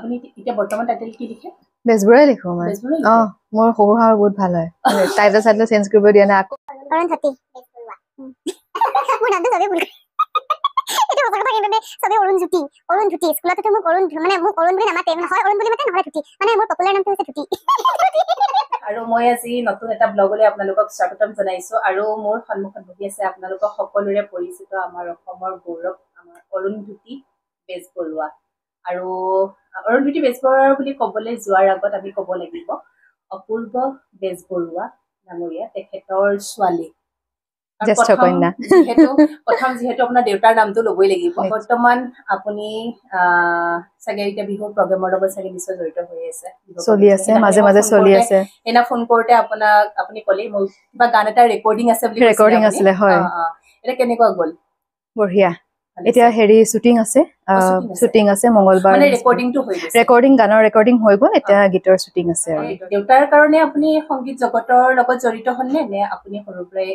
আপুনি এতিয়া বৰ্তমান টাইটেল কি লিখে বেজবৰুৱাই লিখো মই মোৰ সৰুহাৰ বহুত ভাল হয় টাইটেল চাইটেল চেঞ্জ কৰিব দিয়া নাই আকৌ অৰুণ থতি মোৰ নামটো সবে ভুল এটা কথা কিন্তু সবে অৰুণ জ্যোতি স্কুলতে মোক অৰুণ মানে মোক অৰুণ বুলি নামাতে হয় অৰুণ বুলি মাতে নহলে থতি মানে মোৰ পপুলাৰ নামটো হৈছে থতি আৰু মই আজি নতুন এটা ব্লগলৈ আপোনালোকক স্বাগতম জনাইছো আৰু মোৰ সন্মুখত বহি আছে আপোনালোকক সকলোৰে পৰিচিত আমাৰ অসমৰ গৌৰৱ আমাৰ অৰুন্ধতী বেজবৰুৱা আৰু অৰুন্ধতী বেজবৰুৱা বুলি ক'বলৈ যোৱাৰ আগত আমি ক'ব লাগিব অপূৰ্ব বেজবৰুৱা নামৰীয়া তেখেতৰ ছোৱালী জ্যেষ্ঠ কন্যা যিহেতু আপোনাৰ দেউতাৰ নামটো ল'বই লাগিব বৰ্তমান আপুনি চাগে এতিয়া বিহুৰ প্ৰগ্ৰেমৰ লগত চাগে নিশ্চয় জড়িত হৈ আছে চলি আছে মাজে মাজে চলি আছে এনা ফোন কৰোতে আপোনাক আপুনি ক'লেই মোৰ কিবা গান এটা ৰেকৰ্ডিং আছে বুলি ৰেকৰ্ডিং আছিলে হয় এটা কেনেকুৱা গ'ল বঢ়িয়া এতিয়া হেৰি শুটিং আছে মঙ্গলবাৰ মানে ৰেকৰ্ডিংটো হৈ গৈছে ৰেকৰ্ডিং গানৰ ৰেকৰ্ডিং হৈ গ'ল এতিয়া গীতৰ শুটিং আছে আৰু দেউতাৰ কাৰণে আপুনি সংগীত জগতৰ লগত জড়িত হ'লনে নে আপুনি সৰুৰ পৰাই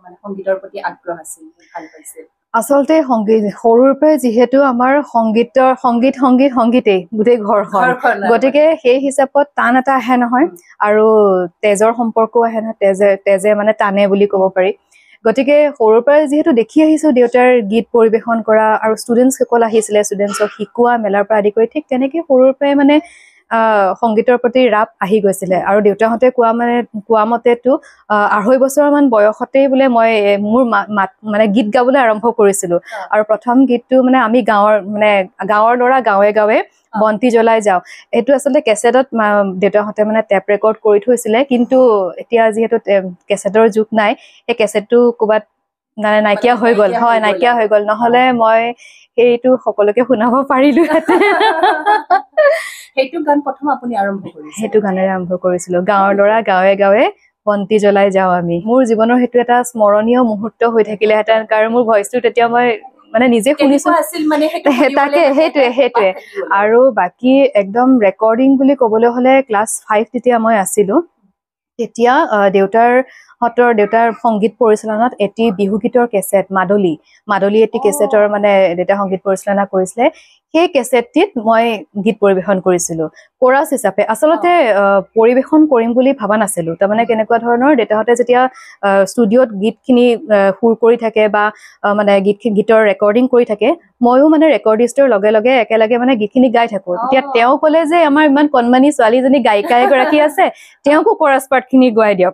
মানে সংগীতৰ প্ৰতি আগ্ৰহ আছিল ভাল পাইছিল আচলতে সৰুৰ পৰাই যিহেতু আমাৰ সংগীতেই গোটেই ঘৰখন গতিকে সেই হিচাপত টান এটা আহে নহয় আৰু তেজৰ সম্পৰ্কও আহে নহয় তেজে মানে টানে বুলি ক'ব পাৰি গতিকে সৰুৰ পৰাই যিহেতু দেখি আহিছো দেউতাৰ গীত পৰিবেশন কৰা আৰু ষ্টুডেণ্টসকল আহিছিলে ষ্টুডেণ্টছক শিকোৱা মেলাৰ পৰা আদি কৰি ঠিক তেনেকে সৰুৰ পৰাই মানে সংগীতৰ প্ৰতি ৰাপ আহি গৈছিলে আৰু দেউতাহঁতে কোৱা মতেতো 2.5 বছৰমান বয়সতেই বোলে মই মোৰ মানে গীত গাবলৈ আৰম্ভ কৰিছিলো আৰু প্ৰথম গীতটো মানে আমি গাঁৱৰ ল'ৰা গাঁৱে গাঁৱে বন্তি জ্বলাই যাওঁ এইটো আচলতে কেছেটত দেউতাহঁতে মানে টেপ ৰেকৰ্ড কৰি থৈছিলে কিন্তু এতিয়া যিহেতু কেছেটৰ যুগ নাই এই কেছেটটো ক'ৰবাত নাইকিয়া হৈ গ'ল নহ'লে মই সেইটো সকলোকে শুনাব পাৰিলো সেইটো গান প্ৰথম আপুনি আৰম্ভ কৰিছিল সেইটো গানেৰে আৰম্ভ কৰিছিলো গাঁৱৰ ল'ৰা গাঁৱে গাঁৱে বন্তি জ্বলাই যাওঁ আমি মোৰ জীৱনৰ সেইটো এটা স্মৰণীয় মুহূৰ্ত হৈ থাকিলেহেঁতেন কাৰণ মোৰ ভইচটো তেতিয়া মই মানে নিজে শুনিছো তাকে সেইটোৱে আৰু বাকী একদম ৰেকৰ্ডিং বুলি ক'বলৈ হ'লে ক্লাছ 5 তেতিয়া মই আছিলো তেতিয়া দেউতাৰ সংগীত পৰিচালনাত এটি বিহুগীতৰ কেছেট মাদলি এটি কেছেটৰ মানে দেউতা সংগীত পৰিচালনা কৰিছিলে সেই কেছেটটিত মই গীত পৰিবেশন কৰিছিলো কোৰাছ হিচাপে আচলতে পৰিবেশন কৰিম বুলি ভাবা নাছিলো তাৰমানে কেনেকুৱা ধৰণৰ দেউতাহঁতে যেতিয়া ষ্টুডিঅ'ত গীতখিনি সুৰ কৰি থাকে বা মানে গীতৰ ৰেকৰ্ডিং কৰি থাকে ময়ো মানে ৰেকৰ্ডিষ্টৰ লগে লগে একেলগে মানে গীতখিনি গাই থাকো তেতিয়া তেওঁ ক'লে যে আমাৰ ইমান কণমানি ছোৱালীজনী গায়িকা এগৰাকী আছে তেওঁকো কোৰাছ পাৰ্টখিনি গোৱাই দিয়ক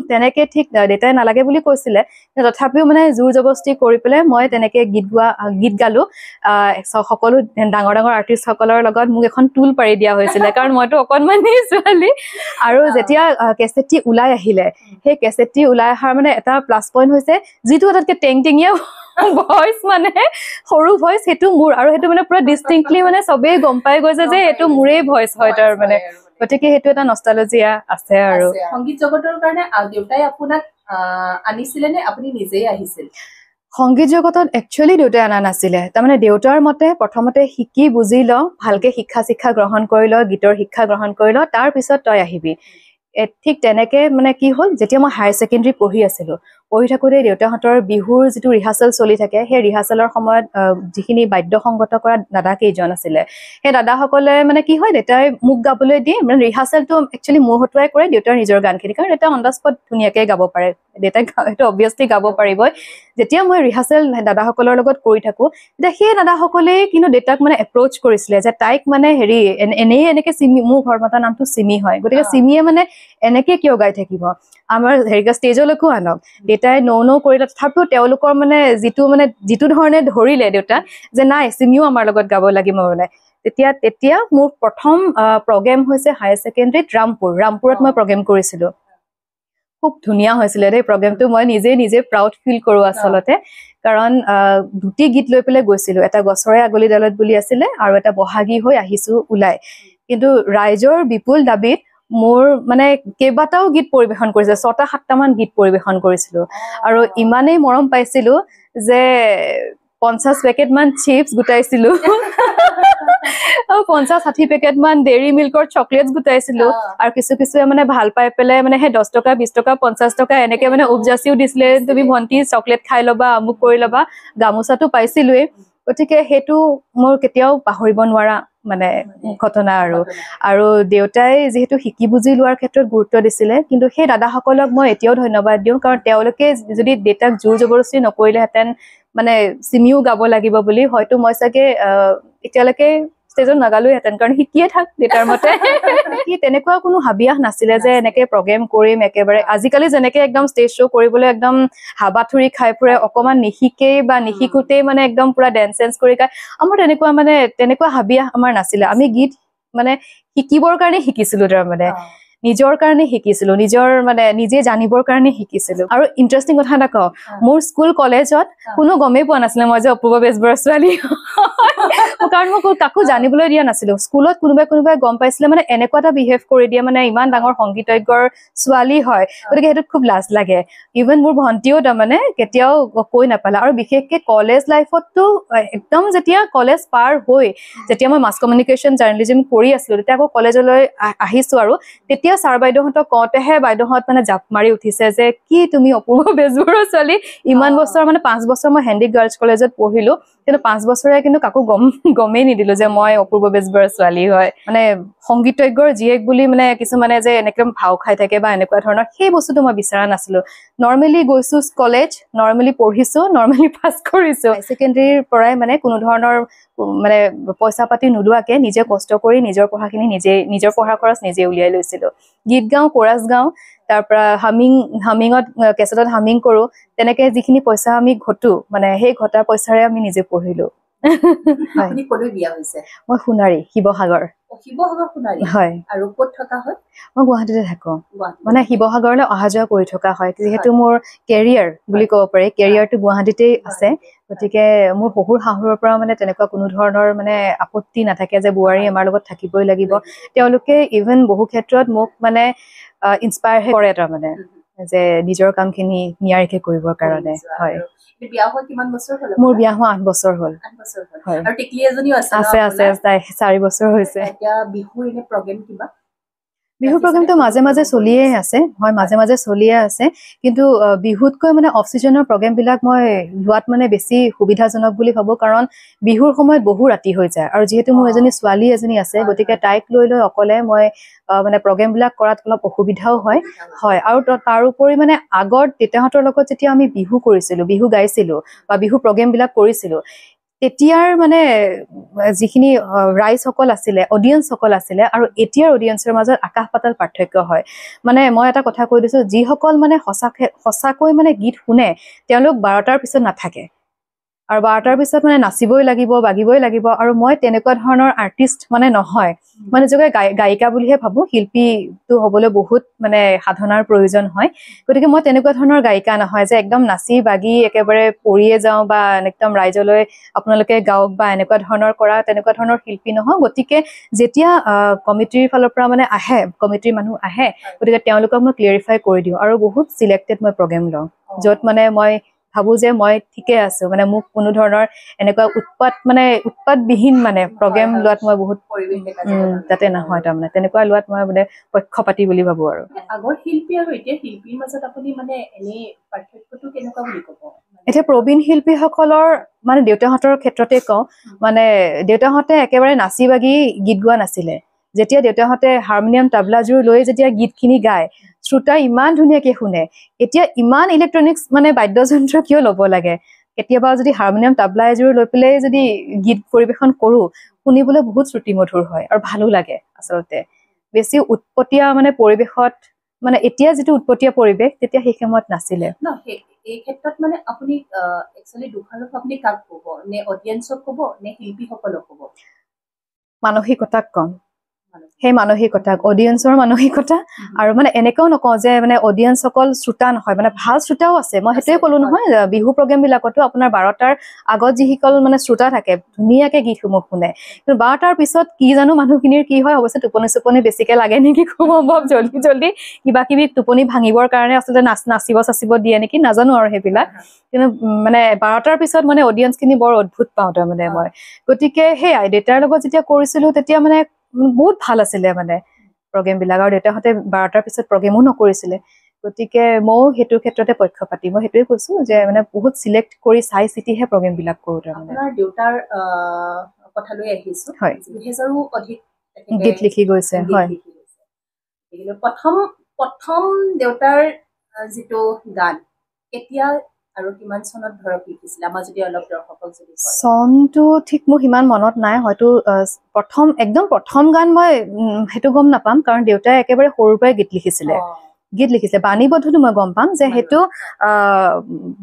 তেনেকে ঠিক দেউতাই নালাগে বুলি কৈছিলে তথাপিও মানে জোৰ জবস্তি কৰি পেলাই মই তেনেকে গীত গালো সকলো ডাঙৰ আৰ্টিষ্টসকলৰ লগত মোক এখন টুল পাৰি দিয়া হৈছিলে কাৰণ মইতো অকণমানি ছোৱালী আৰু যেতিয়া কেছেটটি ওলাই আহিলে সেই কেছেটটি ওলাই অহাৰ মানে এটা প্লাছ পইণ্ট হৈছে যিটো এটাতকে টেংটিঙীয়া ভইচ মানে সৰু ভইচ সেইটো মোৰ আৰু সেইটো মানে পুৰা ডিষ্টিংক্টলি মানে চবেই গম পাই গৈছে যে এইটো মোৰেই ভইচ হয় তাৰ মানে গতিকে সেইটো এটা নষ্টালজিয়া আছে আৰু সংগীত জগতৰ কাৰণে দেউতাই আপোনাক আনিছিলে নে আপুনি নিজেই আহিছিল সংগীত জগতত একচুৱেলি দেউতাই অনা নাছিলে তাৰমানে দেউতাৰ মতে প্ৰথমতে শিকি বুজি ল ভালকে শিক্ষা গ্ৰহণ কৰি ল গীতৰ শিক্ষা গ্ৰহণ কৰি ল তাৰ পিছত তই আহিবি ঠিক তেনেকে মানে কি হ'ল যেতিয়া মই হায়াৰ ছেকেণ্ডেৰী পঢ়ি থাকোঁতে দেউতাহঁতৰ বিহুৰ যিটো ৰিহাৰ্চেল চলি থাকে সেই ৰিহাৰ্চেলৰ সময়ত যিখিনি বাদ্যসংগত কৰা দাদা কেইজন আছিলে সেই দাদাসকলে মানে কি হয় দেউতাই মোক গাবলৈ দিয়ে মানে ৰিহাৰ্চেলটো একচুৱেলি মোৰ হতুৱাই কৰে দেউতাৰ নিজৰ গানখিনি কাৰণ দেউতা অন দ্য স্পট ধুনীয়াকৈ গাব পাৰে দেউতাই সেইটো অবভিয়াছলি গাব পাৰিবই যেতিয়া মই ৰিহাৰ্চেল দাদাসকলৰ লগত কৰি থাকোঁ তেতিয়া সেই দাদাসকলে কিন্তু দেউতাক মানে এপ্ৰ'চ কৰিছিলে যে তাইক মানে হেৰি এনেকে চিমি মোৰ ঘৰ মাতাৰ নামটো চিমি হয় গতিকে চিমিয়ে মানে এনেকে কিয় গাই থাকিব আমাৰ ষ্টেজলৈকো আনক দেউতাই ন কৰিলে তথাপিও তেওঁলোকৰ মানে যিটো ধৰণে ধৰিলে দেউতা যে নাই চিমিও আমাৰ লগত গাব লাগিব মানে তেতিয়া মোৰ প্ৰথম প্ৰগ্ৰেম হৈছে হায়াৰ ছেকেণ্ডেৰীত ৰামপুৰত মই প্ৰগ্ৰেম কৰিছিলো খুব ধুনীয়া হৈছিলে দেই প্ৰগ্ৰেমটো মই নিজে প্ৰাউড ফিল কৰোঁ আচলতে কাৰণ দুটি গীত লৈ পেলাই গৈছিলো এটা গছৰে আগলি ডালত বুলি আছিলে আৰু এটা বহাগী হৈ আহিছো ওলাই কিন্তু ৰাইজৰ বিপুল দাবীত মোৰ মানে কেইবাটাও গীত পৰিবেশন কৰিছে 6-7টা মান গীত পৰিবেশন কৰিছিলো আৰু ইমানেই মৰম পাইছিলো যে 50 পেকেট মান চিপছ গুটাইছিলো 50-60 পেকেট মান ডেইৰী মিল্কৰ চকলেটছ গুটাইছিলো আৰু কিছু মানে ভাল পাই পেলাই মানে সেই 10 টকা 20 টকা 50 টকা এনেকে মানে উপজাচিও দিছিলে তুমি ভন্টি চকলেট খাই ল'বা আমুক কৰি ল'বা গামোচাটো পাইছিলোৱে গতিকে সেইটো মোৰ কেতিয়াও পাহৰিব নোৱাৰা মানে ঘটনা আৰু দেউতাই যিহেতু শিকি বুজি লোৱাৰ ক্ষেত্ৰত গুৰুত্ব দিছিলে কিন্তু সেই দাদাসকলক মই এতিয়াও ধন্যবাদ দিওঁ কাৰণ তেওঁলোকে যদি দেউতাক জোৰ জবৰদস্তি নকৰিলেহেঁতেন মানে চিমিও গাব লাগিব বুলি হয়তো মই চাগে এতিয়ালৈকে ষ্টেজত নাগালোহেঁতেন কাৰণ শিকিয়ে থাক দেউতাৰ মতে কি তেনেকুৱা কোনো হাবিয়াস নাছিলে যে এনেকে প্ৰগ্ৰেম কৰিম একেবাৰে আজিকালি যেনেকে একদম ষ্টেজ শ্ব' কৰিবলৈ একদম হাবাথুৰি খাই ফুৰে অকমান নিশিকেই বা নিশিকোতেই মানে একদম পুৰা ডেন্স চেন্স কৰি খায় আমাৰ তেনেকুৱা হাবিয়াস আমাৰ নাছিলে আমি গীত মানে শিকিবৰ কাৰণে শিকিছিলো তাৰমানে নিজৰ কাৰণে শিকিছিলো নিজৰ মানে নিজে জানিবৰ কাৰণে শিকিছিলো আৰু ইণ্টাৰেষ্টিং কথা এটা কওঁ মোৰ স্কুল কলেজত কোনো গমেই পোৱা নাছিলে মই যে অপূৰ্ব বেজবৰুৱা ছোৱালী কাৰণ মই কাকো জানিবলৈ দিয়া নাছিলো স্কুলত কোনোবাই গম পাইছিলে মানে এনেকুৱা এটা বিহেভ কৰি দিয়ে মানে ইমান ডাঙৰ সংগীতজ্ঞৰ ছোৱালী হয় গতিকে সেইটোত খুব লাজ লাগে ইভেন মোৰ ভণ্টিও তাৰমানে কেতিয়াও কৈ নাপালে আৰু বিশেষকে কলেজ লাইফততো একদম যেতিয়া কলেজ পাৰ হৈ যেতিয়া মই মাছ কমিউনিকেশ্যন জাৰ্ণেলিজিম কৰি আছিলো তেতিয়া আকৌ কলেজলৈ আহিছো আৰু তেতিয়া ছাৰ বাইদেউহঁতক কওঁতেহে বাইদেউহঁত মানে জাপ মাৰি উঠিছে যে কি তুমি অপূৰ্ব বেজবৰুৱা ছোৱালী ইমান বছৰ মানে 5 বছৰ মই হেণ্ডি গাৰ্লছ কলেজত পঢ়িলো কিন্তু 5 বছৰে কিন্তু কাকো গমেই নিদিলো যে মই অপূৰ্ব বেজবৰুৱা ছোৱালী হয় মানে সংগীতজ্ঞৰ জীয়েক বুলি মানে কিছুমানে যে এনেকদম ভাও খাই থাকে বা এনেকুৱা ধৰণৰ সেই বস্তুটো মই বিচৰা নাছিলো নৰ্মেলি গৈছো কলেজ নৰ্মেলি পঢ়িছো নৰ্মেলি পাছ কৰিছো ছেকেণ্ডেৰীৰ পৰাই মানে কোনো ধৰণৰ মানে পইচা পাতি নোলোৱাকে নিজে কষ্ট কৰি নিজৰ পঢ়াখিনি নিজৰ পঢ়া খৰচ নিজে উলিয়াই লৈছিলো গীত গাওঁ কোৰাছ গাওঁ তাৰ পৰা হামিঙত কেছেটত হামিং কৰো তেনেকে যিখিনি পইচা আমি ঘটো মানে সেই ঘটা পইচাৰে আমি নিজে পঢ়িলো আপুনি ক'লৈ বিয়া হৈছে মই সোণাৰী শিৱসাগৰ সোণাৰী হয় আৰু ক'ত থকা হয় মই গুৱাহাটীতে থাকো মানে শিৱসাগৰলৈ অহা যোৱা কৰি থকা হয় যিহেতু মোৰ কেৰিয়াৰ বুলি ক'ব পাৰি কেৰিয়াৰটো গুৱাহাটীতেই আছে গতিকে মোৰ শহুৰ শাহুৰৰ পৰা মানে তেনেকুৱা কোনো ধৰণৰ মানে আপত্তি নাথাকে যে বোৱাৰী আমাৰ লগত থাকিবই লাগিব তেওঁলোকে ইভেন বহু ক্ষেত্ৰত মোক মানে ইনস্পায়াৰ কৰে তাৰমানে যে নিজৰ কামখিনি নিয়াৰিকে কৰিবৰ কাৰণে হয় বিয়া হোৱা কিমান বছৰ হ'ল মোৰ বিয়া হোৱা 8 বছৰ হ'ল হয় আৰু টিকলি এজনীও আছে 4 বছৰ হৈছে এতিয়া বিহুৰ এনে প্ৰগ্ৰেম কিবা বিহু প্ৰগ্ৰেমটো মাজে মাজে চলিয়ে আছে হয় মাজে মাজে চলিয়ে আছে কিন্তু বিহুতকৈ মানে অফ চিজনৰ প্ৰগ্ৰেমবিলাক মই লোৱাত মানে বেছি সুবিধাজনক বুলি ভাবোঁ কাৰণ বিহুৰ সময়ত বহু ৰাতি হৈ যায় আৰু যিহেতু মোৰ ছোৱালী এজনী আছে গতিকে তাইক লৈ অকলে মই মানে প্ৰগ্ৰেমবিলাক কৰাত অলপ অসুবিধাও হয় আৰু তাৰ উপৰি মানে আগৰ দেউতাহঁতৰ লগত যেতিয়া আমি বিহু কৰিছিলোঁ বিহু গাইছিলোঁ বা বিহু প্ৰগ্ৰেমবিলাক কৰিছিলোঁ তেতিয়াৰ মানে যিখিনি ৰাইজসকল আছিলে অডিয়েঞ্চসকল আছিলে আৰু এতিয়াৰ অডিয়েঞ্চৰ মাজত আকাশ পাতাল পাৰ্থক্য হয় মানে মই এটা কথা কৈ দিছোঁ যিসকল মানে সঁচাকৈ মানে গীত শুনে তেওঁলোক 12টাৰ পিছত নাথাকে আৰু 12টাৰ পিছত মানে নাচিবই লাগিব বাগিবই লাগিব আৰু মই তেনেকুৱা ধৰণৰ আৰ্টিষ্ট মানে নহয় মই নিজকে গায়িকা বুলিহে ভাবোঁ শিল্পীটো হ'বলৈ বহুত মানে সাধনাৰ প্ৰয়োজন হয় গতিকে মই তেনেকুৱা ধৰণৰ গায়িকা নহয় যে একদম নাচি বাগি একেবাৰে পৰিয়ে যাওঁ বা একদম ৰাইজলৈ আপোনালোকে গাওক বা এনেকুৱা ধৰণৰ কৰা তেনেকুৱা ধৰণৰ শিল্পী নহয় গতিকে যেতিয়া কমিটিৰ ফালৰ পৰা মানে আহে কমিটিৰ মানুহ আহে গতিকে তেওঁলোকক মই ক্লিয়াৰিফাই কৰি দিওঁ আৰু বহুত চিলেক্টেড মই প্ৰগ্ৰেম লওঁ য'ত মানে মই ভাবোঁ যে মই ঠিকে আছোঁ মানে মোক কোনো ধৰণৰ এনেকুৱা উৎপাতবিহীন মানে প্ৰগ্ৰেম লোৱাত মই বহুত যাতে নহয় তাৰমানে তেনেকুৱা লোৱাত মই মানে পক্ষপাতি বুলি ভাবোঁ আৰু আগৰ শিল্পী আৰু এতিয়া শিল্পীৰ মাজত আপুনি মানে এনে পাৰ্থক্যটো কেনেকুৱা বুলি ক'ব এতিয়া প্ৰবীণ শিল্পীসকলৰ মানে দেউতাহঁতৰ ক্ষেত্ৰতে কওঁ মানে দেউতাহঁতে একেবাৰে নাচি বাগি গীত গোৱা নাছিলে যেতিয়া দেউতাহঁতে হাৰমনিয়াম তাবলাযোৰ লৈ যেতিয়া গীতখিনি গায় শ্ৰোতাই ইমান ধুনীয়াকে শুনে এতিয়া ইমান ইলেক্ট্ৰনিক্স মানে বাদ্যযন্ত্ৰ কিয় ল'ব লাগে কেতিয়াবা যদি হাৰমনিয়াম তাবলা এযোৰ লৈ পেলাই যদি গীত পৰিৱেশন কৰোঁ শুনিবলৈ বহুত শ্ৰুতিমধুৰ হয় আৰু ভালো লাগে আচলতে বেছি উৎপতীয়া মানে পৰিৱেশত মানে এতিয়া যিটো উৎপতীয়া পৰিৱেশ তেতিয়া সেই সময়ত নাছিলে এই ক্ষেত্ৰত মানে আপুনি একচুৱেলি দুখাৰক আপুনি কাক ক'ব নে অডিয়েঞ্চক ক'ব নে শিল্পীসকলক ক'ব মানসিকতাক কম সেই মানসিকতাক অডিয়েঞ্চৰ মানসিকতা আৰু মানে এনেকুৱাও নকওঁ যে মানে অডিয়েঞ্চ অকল শ্ৰোতা নহয় মানে ভাল শ্ৰোতাও আছে মই সেইটোৱে ক'লো নহয় বিহু প্ৰগ্ৰেমবিলাকতো আপোনাৰ 12টাৰ আগত যিসকল মানে শ্ৰোতা থাকে ধুনীয়াকে গীতসমূহ শুনে কিন্তু 12টাৰ পিছত কি জানো মানুহখিনিৰ কি হয় অৱশ্যে টোপনি বেছিকে লাগে নেকি খুব সম্ভৱ জল্দি কিবা কিবি টোপনি ভাঙিবৰ কাৰণে আচলতে নাচিব দিয়ে নেকি নাজানো আৰু সেইবিলাক কিন্তু মানে 12টাৰ পিছত মানে অডিয়েঞ্চখিনি বৰ অদ্ভুত পাওঁ তাৰমানে মই গতিকে সেয়াই দেউতাৰ লগত যেতিয়া কৰিছিলোঁ তেতিয়া মানে বহুত ভাল আছিলে মানে প্ৰগ্ৰেমবিলাক আৰু দেউতাহঁতে 12টাৰ পিছত প্ৰগ্ৰেমো নকৰিছিলে গতিকে ময়ো সেইটো ক্ষেত্ৰতে পক্ষপাতি মই সেইটোৱে কৈছোঁ যে মানে বহুত চিলেক্ট কৰি চাই চিতিহে প্ৰগ্ৰেমবিলাক কৰোঁ তাৰমানে আপোনাৰ দেউতাৰ কথালৈ আহিছো হয় 2000ৰো অধিক গীত লিখি গৈছে হয় প্ৰথম দেউতাৰ যিটো গান কেতিয়া আৰু কিমান চনত ধৰক লিখিছিলে আমাৰ যদি অলপ দৰ্শকক যদি চনটো ঠিক মোৰ সিমান মনত নাই হয়তো একদম প্ৰথম গান মই সেইটো গম নাপাম কাৰণ দেউতাই একেবাৰে সৰুৰ পৰাই গীত লিখিছিলে বাণীবদ্ধটো মই গম পাম যে সেইটো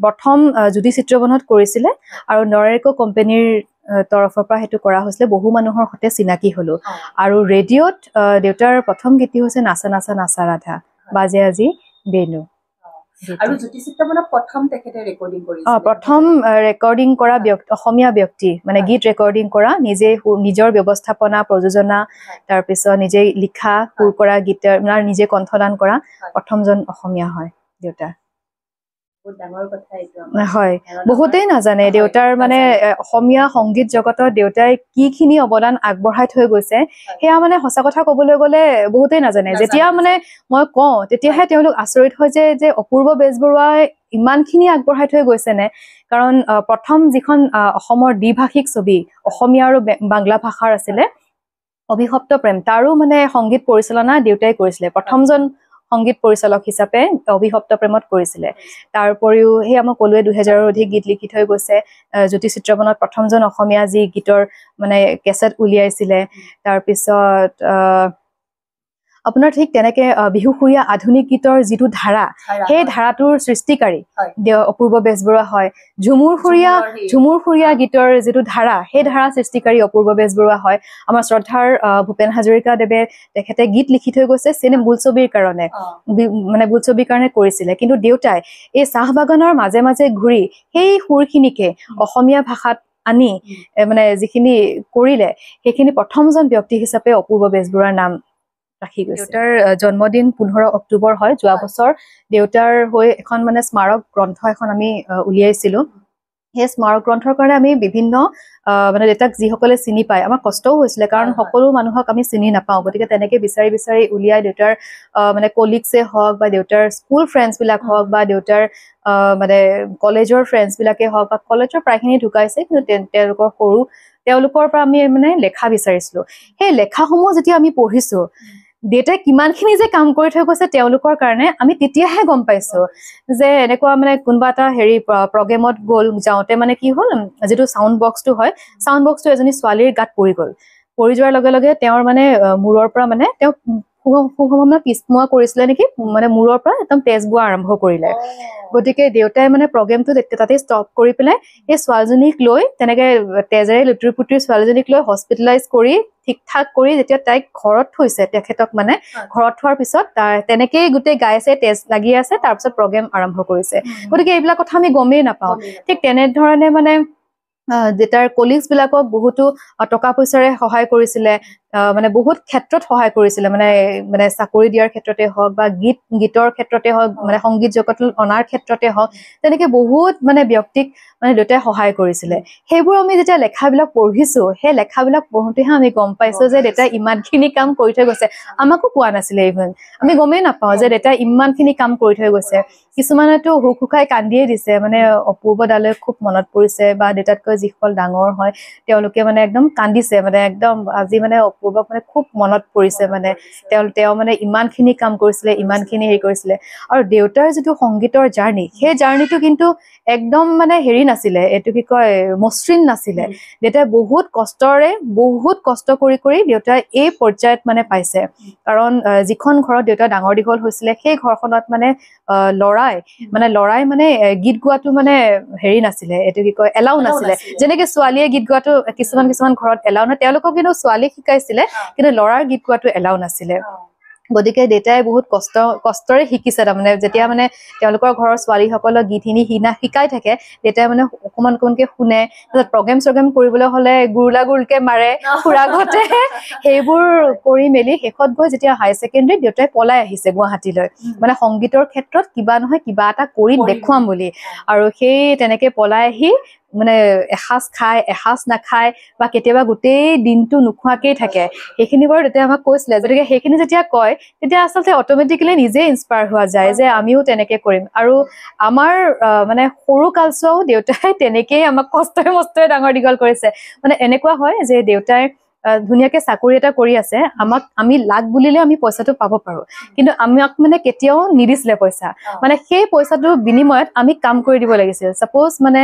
প্ৰথম জ্যোতি চিত্ৰবনত কৰিছিলে আৰু নৰেকো কোম্পানীৰ তৰফৰ পৰা সেইটো কৰা হৈছিলে বহু মানুহৰ সৈতে চিনাকি হলো আৰু ৰেডিঅ'ত দেউতাৰ প্ৰথম গীতটি হৈছে নাচা নাচা নাচা ৰাধা বাজে আজি বেনু আৰু জ্যোতি চিত্ৰবনত প্ৰথম তেখেতে ৰেকৰ্ডিং কৰিছিল প্ৰথম ৰেকৰ্ডিং কৰা অসমীয়া ব্যক্তি মানে গীত ৰেকৰ্ডিং কৰা নিজে নিজৰ ব্যৱস্থাপনা প্ৰযোজনা তাৰপিছত নিজে লিখা সুৰ কৰা গীতৰ নিজে কণ্ঠদান কৰা প্ৰথমজন অসমীয়া হয় দেউতা বহুত ডাঙৰ কথা এইটো হয় বহুতেই নাজানে দেউতাৰ মানে অসমীয়া সংগীত জগতত দেউতাই কিখিনি অৱদান আগবঢ়াই থৈ গৈছে সেয়া মানে সঁচা কথা ক'বলৈ গ'লে বহুতেই নাজানে যেতিয়া মানে মই কওঁ তেতিয়াহে তেওঁলোক আচৰিত হয় যে অপূৰ্ব বেজবৰুৱাই ইমানখিনি আগবঢ়াই থৈ গৈছে নে কাৰণ প্ৰথম যিখন অসমৰ দ্বিভাষিক ছবি অসমীয়া আৰু বাংলা ভাষাৰ আছিলে অভিশপ্ত প্ৰেম তাৰো মানে সংগীত পৰিচালনা দেউতাই কৰিছিলে প্ৰথমজন সংগীত পৰিচালক হিচাপে অভিশপ্ত প্ৰেমত কৰিছিলে তাৰ উপৰিও সেই মই ক'লোৱে 2000ৰো অধিক গীত লিখি থৈ গৈছে জ্যোতি চিত্ৰবনত প্ৰথমজন অসমীয়া যি গীতৰ মানে কেছেট উলিয়াইছিলে তাৰপিছত আপোনাৰ ঠিক তেনেকে বিহুসুৰীয়া আধুনিক গীতৰ যিটো ধাৰা সেই ধাৰাটোৰ সৃষ্টিকাৰী অপূৰ্ব বেজবৰুৱা হয় ঝুমুৰসুৰীয়া গীতৰ যিটো ধাৰা সেই ধাৰা সৃষ্টিকাৰী অপূৰ্ব বেজবৰুৱা হয় আমাৰ শ্ৰদ্ধাৰ ভূপেন হাজৰিকা দেৱে তেখেতে গীত লিখি থৈ গৈছে বোলছবিৰ কাৰণে মানে বোলছবিৰ কাৰণে কৰিছিলে কিন্তু দেউতাই এই চাহ বাগানৰ মাজে মাজে ঘূৰি সেই সুৰখিনিকে অসমীয়া ভাষাত আনি মানে যিখিনি কৰিলে সেইখিনি প্ৰথমজন ব্যক্তি হিচাপে অপূৰ্ব বেজবৰুৱাৰ নাম ৰাখি গৈছে দেউতাৰ জন্মদিন 15 অক্টোবৰ হয় যোৱা বছৰ দেউতাৰ হৈ এখন মানে স্মাৰক গ্ৰন্থ এখন আমি উলিয়াইছিলো সেই স্মাৰক গ্ৰন্থৰ কাৰণে আমি বিভিন্ন মানে দেউতাক যিসকলে চিনি পায় আমাৰ কষ্টও হৈছিলে কাৰণ সকলো মানুহক আমি চিনি নাপাওঁ গতিকে তেনেকে বিচাৰি বিচাৰি উলিয়াই দেউতাৰ মানে কলিগছে হওক বা দেউতাৰ স্কুল ফ্ৰেণ্ডছ বিলাক হওক বা দেউতাৰ মানে কলেজৰ ফ্ৰেণ্ডছ বিলাকে হওক বা কলেজৰ প্ৰায়খিনি ঢুকাইছে কিন্তু তেওঁলোকৰ পৰা আমি মানে লেখা বিচাৰিছিলো সেই লেখাসমূহ যেতিয়া আমি পঢ়িছো দেউতাই কিমানখিনি যে কাম কৰি থৈ গৈছে তেওঁলোকৰ কাৰণে আমি তেতিয়াহে গম পাইছো যে এনেকুৱা মানে কোনোবা এটা প্ৰগ্ৰেমত গ'ল যাওঁতে মানে কি হ'ল যিটো সাউণ্ড বক্সটো হয় সাউণ্ড বক্সটো এজনী ছোৱালীৰ গাত পৰি যোৱাৰ লগে লগে তেওঁৰ মানে মূৰৰ পৰা মানে তেওঁ সুগমনা পিছমোৱা কৰিছিলে নেকি মানে মূৰৰ পৰা একদম তেজ বোৱা আৰম্ভ কৰিলে গতিকে দেউতাই মানে প্ৰগ্ৰেমটো তাতে ষ্টপ কৰি পেলাই এই ছোৱালীজনীক লৈ তেনেকে তেজেৰে লুটুৰি পুটুৰি ছোৱালীজনীক লৈ হস্পিটেলাইজ কৰি ঠিক ঠাক কৰি যেতিয়া তাইক ঘৰত থৈছে তেখেতক মানে ঘৰত থোৱাৰ পিছত তেনেকেই গোটেই গাইছে তেজ লাগি আছে তাৰপিছত প্ৰগ্ৰেম আৰম্ভ কৰিছে গতিকে এইবিলাক কথা আমি গমেই নাপাওঁ ঠিক তেনেধৰণে মানে দেউতাৰ কলিগছ বিলাকক বহুতো টকা পইচাৰে সহায় কৰিছিলে মানে বহুত ক্ষেত্ৰত সহায় কৰিছিলে মানে চাকৰি দিয়াৰ ক্ষেত্ৰতে হওক বা গীতৰ ক্ষেত্ৰতে হওক মানে সংগীত জগতলৈ অনাৰ ক্ষেত্ৰতে হওক তেনেকে বহুত মানে ব্যক্তিক মানে দেউতাই সহায় কৰিছিলে সেইবোৰ আমি যেতিয়া লেখাবিলাক পঢ়িছো সেই লেখাবিলাক পঢ়োঁতেহে আমি গম পাইছো যে দেউতাই ইমানখিনি কাম কৰি থৈ গৈছে আমাকো কোৱা নাছিলে ইভেন আমি গমেই নাপাওঁ যে দেউতাই ইমানখিনি কাম কৰি থৈ গৈছে কিছুমানেতো হুকহুকাই কান্দিয়ে দিছে মানে অপূৰ্ব দালৈ খুব মনত পৰিছে বা দেউতাতকৈ যিসকল ডাঙৰ হয় তেওঁলোকে মানে একদম কান্দিছে মানে একদম আজি মানে অপূৰ্বক মানে খুব মনত পৰিছে মানে তেওঁ মানে ইমানখিনি কাম কৰিছিলে ইমানখিনি হেৰি কৰিছিলে আৰু দেউতাৰ যিটো সংগীতৰ জাৰ্ণি সেই জাৰ্ণিটো কিন্তু একদম মানে হেৰি নাছিলে এইটো কি কয় মসৃণ নাছিলে দেউতাই বহুত কষ্ট কৰি দেউতাই এই পৰ্যায়ত মানে পাইছে কাৰণ যিখন ঘৰত দেউতা ডাঙৰ দীঘল হৈছিলে সেই ঘৰখনত মানে লৰাই মানে গীত গোৱাটো মানে হেৰি নাছিলে এইটো কি কয় এলাও নাছিলে যেনেকে ছোৱালীয়ে গীত গোৱাটো কিছুমান ঘৰত এলাও নাই তেওঁলোকক কিন্তু ছোৱালীক শিকাইছিলে কিন্তু ল'ৰাৰ গীত গোৱাটো এলাও নাছিলে গতিকে দেউতাই বহুত কষ্টৰে শিকিছে তাৰমানে যেতিয়া মানে তেওঁলোকৰ ঘৰৰ ছোৱালীসকলক গীতখিনি শিকাই থাকে দেউতাই মানে অকণমানকৈ শুনে তাৰপিছত প্ৰগ্ৰেম কৰিবলৈ হ'লে গুৰুলাগুৰকে মাৰে খুৰাঘতে সেইবোৰ কৰি মেলি শেষত গৈ যেতিয়া হাই ছেকেণ্ডেৰী দেউতাই পলাই আহিছে গুৱাহাটীলৈ মানে সংগীতৰ ক্ষেত্ৰত কিবা নহয় কিবা এটা কৰি দেখুৱাম বুলি আৰু সেই তেনেকে পলাই আহি মানে এসাঁজ খায় এসাঁজ নাখায় বা কেতিয়াবা গোটেই দিনটো নোখোৱাকেই থাকে সেইখিনি বাৰু তেতিয়া আমাক কৈছিলে গতিকে সেইখিনি যেতিয়া কয় তেতিয়া আচলতে অট'মেটিকেলি নিজে ইনস্পায়াৰ হোৱা যায় যে আমিও তেনেকে কৰিম আৰু আমাৰ মানে সৰু কালচোৱাও দেউতাই তেনেকেই আমাক কষ্টৰে মষ্টৰে ডাঙৰ দীঘল কৰিছে মানে এনেকুৱা হয় যে দেউতাই ধুনীয়াকে চাকৰি এটা কৰি আছে আমি লাগ বুলিলে আমি পইচাটো পাব পাৰো কিন্তু আমাক মানে কেতিয়াও নিদিছিলে পইচা মানে সেই পইচাটো বিনিময়ত আমি কাম কৰি দিব লাগিছিল সাপোজ মানে